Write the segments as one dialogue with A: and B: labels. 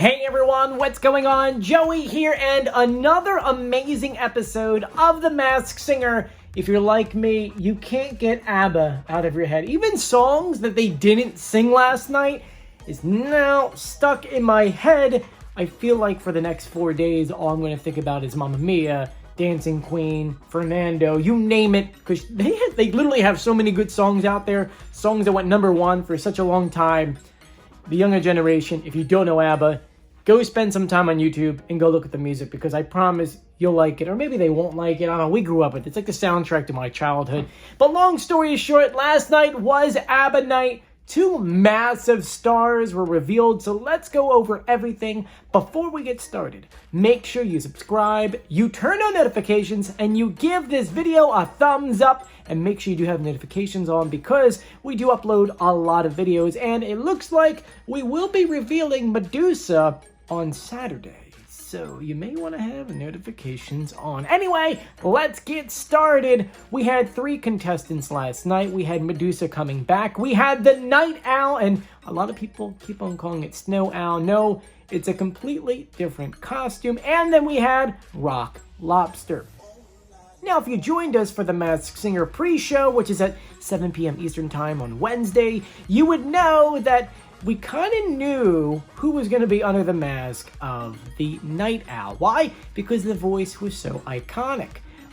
A: Hey everyone, what's going on? Joey here, and another amazing episode of The Masked Singer. If you're like me, you can't get ABBA out of your head. Even songs that they didn't sing last night is now stuck in my head. I feel like for the next 4 days, all I'm going to think about is Mamma Mia, Dancing Queen, Fernando, you name it, because they literally have so many good songs out there, songs that went #1 for such a long time. The younger generation, if you don't know ABBA, go spend some time on YouTube and go look at the music, because I promise you'll like it, or maybe they won't like it. I don't know, we grew up with it. It's like the soundtrack to my childhood. But long story short, last night was ABBA night. 2 massive stars were revealed, so let's go over everything. Before we get started, make sure you subscribe, you turn on notifications, and you give this video a thumbs up, and make sure you do have notifications on, because we do upload a lot of videos, and it looks like we will be revealing Medusa on Saturday. So you may want to have notifications on. Anyway, let's get started. We had 3 contestants last night. We had Medusa coming back. We had the Night Owl, and a lot of people keep on calling it Snow Owl. No, it's a completely different costume. And then we had Rock Lobster. Now, if you joined us for the Masked Singer pre-show, which is at 7 p.m. Eastern Time on Wednesday, you would know that we kind of knew who was going to be under the mask of the Night Owl. Why? Because the voice was so iconic.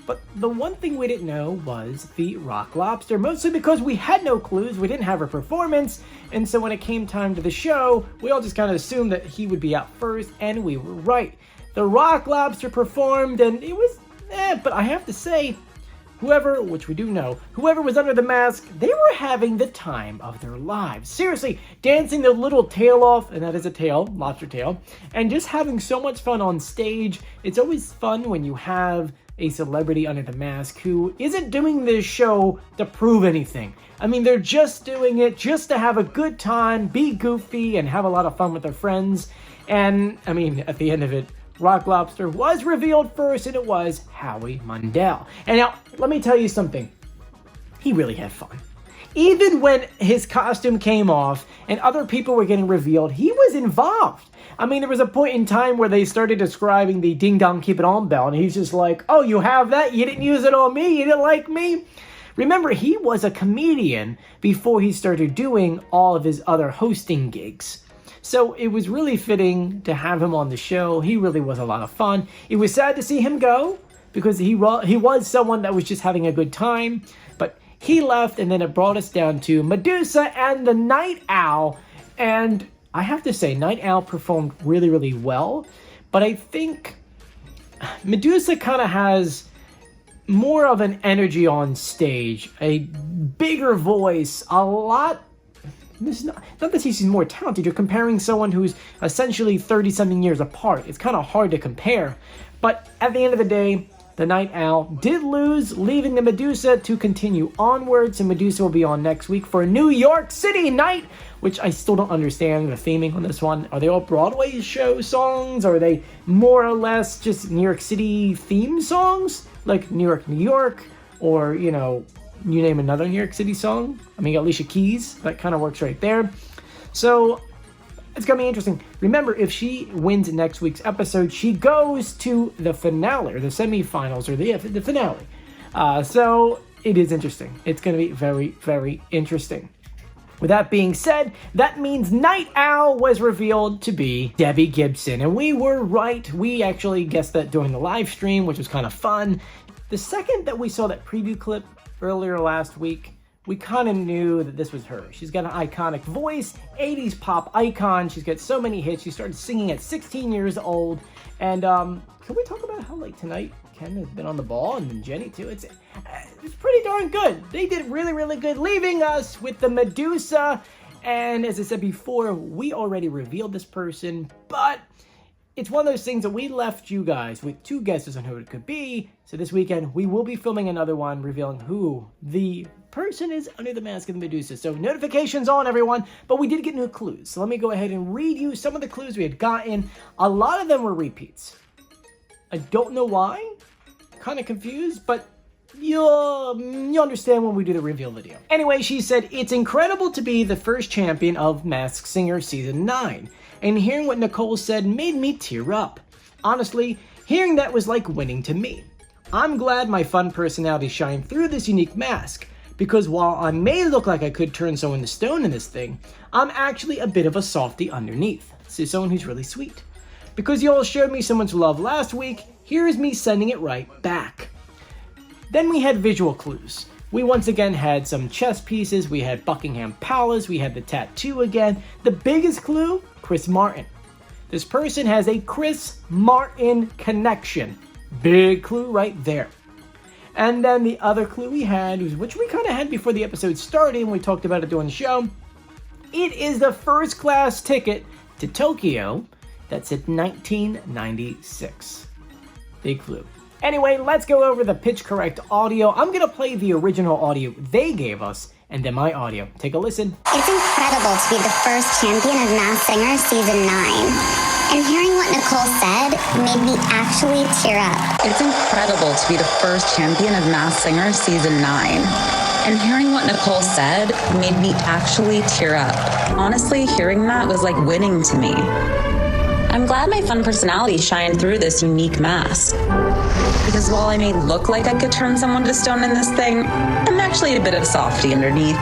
A: But the one thing we didn't know was the Rock Lobster, mostly because we had no clues, we didn't have a performance, and so when it came time to the show, we all just kind of assumed that he would be out first, and we were right. The Rock Lobster performed, and it was but I have to say, whoever, which we do know, whoever was under the mask, they were having the time of their lives. Seriously, dancing their little tail off, and that is a tail, lobster tail, and just having so much fun on stage. It's always fun when you have a celebrity under the mask who isn't doing this show to prove anything. I mean, they're just doing it just to have a good time, be goofy, and have a lot of fun with their friends. And, I mean, at the end of it, Rock Lobster was revealed first, and it was Howie Mandel. And now, let me tell you something. He really had fun. Even when his costume came off and other people were getting revealed, he was involved. I mean, there was a point in time where they started describing the Ding Dong Keep It On bell, and he's just like, oh, you have that? You didn't use it on me? You didn't like me? Remember, he was a comedian before he started doing all of his other hosting gigs. So it was really fitting to have him on the show. He really was a lot of fun. It was sad to see him go, because he was someone that was just having a good time. But he left, and then it brought us down to Medusa and the Night Owl. And I have to say, Night Owl performed really, really well. But I think Medusa kind of has more of an energy on stage, a bigger voice, a lot. It's not that she's more talented. You're comparing someone who's essentially 30-something years apart. It's kind of hard to compare. But at the end of the day, the Night Owl did lose, leaving the Medusa to continue onwards. And Medusa will be on next week for New York City night, which I still don't understand the theming on this one. Are they all Broadway show songs? Or are they more or less just New York City theme songs? Like New York, New York, or, you know, you name another New York City song. I mean, Alicia Keys, that kind of works right there. So it's going to be interesting. Remember, if she wins next week's episode, she goes to the finale, or the semifinals, or the finale. So it is interesting. It's going to be very, very interesting. With that being said, that means Night Owl was revealed to be Debbie Gibson. And we were right. We actually guessed that during the live stream, which was kind of fun. The second that we saw that preview clip earlier last week, we kind of knew that this was her. She's got an iconic voice, 80s pop icon. She's got so many hits. She started singing at 16 years old. And can we talk about how, like, tonight Ken has been on the ball, and Jenny too? It's pretty darn good. They did really, really good, leaving us with the Medusa. And as I said before, we already revealed this person, but it's one of those things that we left you guys with 2 guesses on who it could be. So this weekend, we will be filming another one revealing who the person is under the mask of the Medusa. So notifications on, everyone. But we did get new clues. So let me go ahead and read you some of the clues we had gotten. A lot of them were repeats. I don't know why. Kind of confused, but you'll understand when we do the reveal video. Anyway, she said, it's incredible to be the first champion of Masked Singer Season 9. and hearing what Nicole said made me tear up. Honestly, hearing that was like winning to me. I'm glad my fun personality shined through this unique mask, because while I may look like I could turn someone to stone in this thing, I'm actually a bit of a softie underneath. So someone who's really sweet. Because you all showed me so much love last week, here is me sending it right back. Then we had visual clues. We once again had some chess pieces, we had Buckingham Palace, we had the tattoo again. The biggest clue, Chris Martin. This person has a Chris Martin connection. Big clue right there. And then the other clue we had, which we kind of had before the episode started and we talked about it during the show, it is the first class ticket to Tokyo. That's at 1996. Big clue. Anyway, let's go over the pitch correct audio. I'm going to play the original audio they gave us and then my audio. Take a listen.
B: It's incredible to be the first champion of Masked Singer Season 9. And hearing what Nicole said made me actually tear up.
C: It's incredible to be the first champion of Masked Singer Season 9. And hearing what Nicole said made me actually tear up. Honestly, hearing that was like winning to me. I'm glad my fun personality shined through this unique mask. Because while I may look like I could turn someone to stone in this thing, I'm actually a bit of a softie underneath.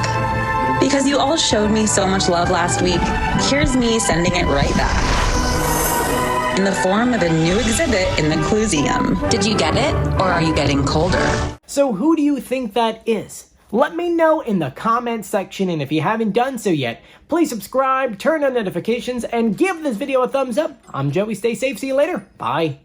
C: Because you all showed me so much love last week, here's me sending it right back. In the form of a new exhibit in the Cluseum. Did you get it, or are you getting colder?
A: So who do you think that is? Let me know in the comments section, and if you haven't done so yet, please subscribe, turn on notifications, and give this video a thumbs up. I'm Joey, stay safe, see you later, bye.